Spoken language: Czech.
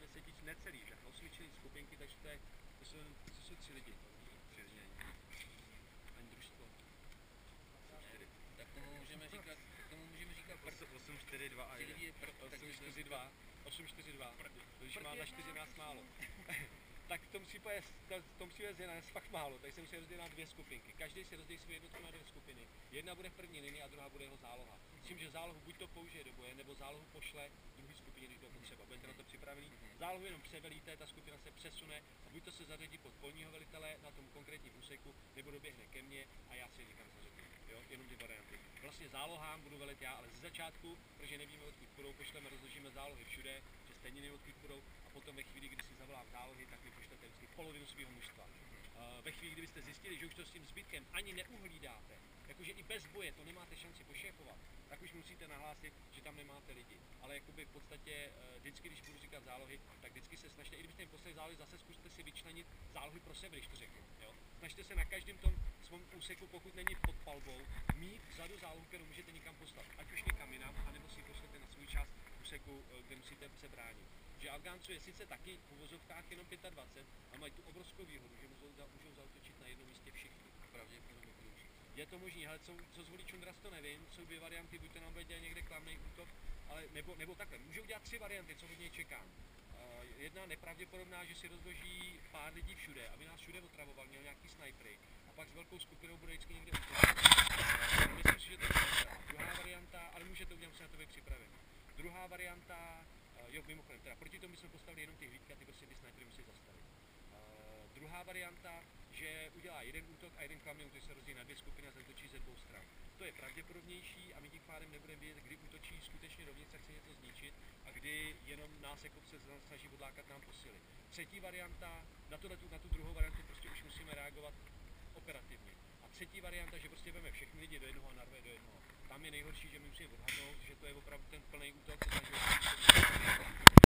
10 000 necelý, tak 8 členní skupinky, takže to jsou 3 lidi. 3 lidi není. Ani družstvo. Tak tomu můžeme říkat 8, 4, 2 a 1. 8, 4, 2. 8, 4, 2. Když má na 4 nás málo. Tak v tom případě je nás fakt málo, tady se musí rozdělit na 2 skupinky. Každý si rozdělí svou jednotku na 2 skupiny. Jedna bude v první linii a druhá bude jeho záloha. S tím, že zálohu buď to použije do boje, nebo zálohu pošle druhý skupině, když to potřeba. Budete na to připravený. Zálohu jenom převelíte, ta skupina se přesune a buď to se zařadí pod polního velitele na tom konkrétním úseku, nebo doběhne ke mně a já si je někam zařadím. Jo? Jenom 2 varianty. Vlastně zálohám budu velit já, ale ze začátku, protože nevíme, odkud půjdou, pošleme, rozložíme zálohy všude, že stejně nevím, odkud půjdou, a potom ve chvíli, kdy si zavolám zálohy, tak mi pošlete vždycky polovinu svého mužstva. Ve chvíli, kdybyste zjistili, že už to s tím zbytkem ani neuhlídáte, jakože i bez boje to nemáte šanci pošéfovat, tak už musíte nahlásit, že tam nemáte lidi. Ale jakoby v podstatě vždycky, když budu říkat zálohy, tak vždycky se snažte, i kdybyste jim poslali zálohy, zase zkuste si vyčlenit zálohy pro sebe, když to řeknu. Jo? Snažte se na každém tom svém úseku, pokud není pod palbou, mít vzadu zálohu, kterou můžete někam poslat, ať už někam jinam, anebo si ji pošlete na svůj část úseku, kde musíte se bránit. Že Afgánců je sice taky v uvozovkách jenom 25, a mají tu obrovskou výhodu, že můžou zaútočit na jednom místě všichni. pravděpodobně kručí. Je to možné, ale co zvolí Čundras, to nevím. Jsou 2 varianty, buď to nám bude dělat někde klamný útok, ale nebo takhle. Můžou dělat 3 varianty, co od něj čekám. Jedna nepravděpodobná, že si rozloží pár lidí všude, aby nás všude otravoval, měl nějaký snajpery a pak s velkou skupinou bude vždycky někde útočit. Myslím si, že to je druhá varianta, ale může to udělat, musím na to být připraven. Druhá varianta, jo, mimochodem, teda proti tomu jsme postavili jenom ty hlídky a ty prostě ty snajpery musí zastavit. Druhá varianta, že udělá jeden útok a jeden klamný útok se rozdělí na 2 skupiny a zautočí ze 2 stran. To je pravděpodobnější a my tím pádem nebudeme vědět, kdy útočí skutečně dovnitř a chce něco zničit a kdy jenom nás jako se snaží odlákat nám posily. Třetí varianta, na tu druhou variantu prostě už musíme reagovat operativně. A třetí varianta, že prostě veme všechny lidi do jednoho a narve do jednoho. Tam je nejhorší, že my musíme odhadnout, že to je opravdu ten plný útok,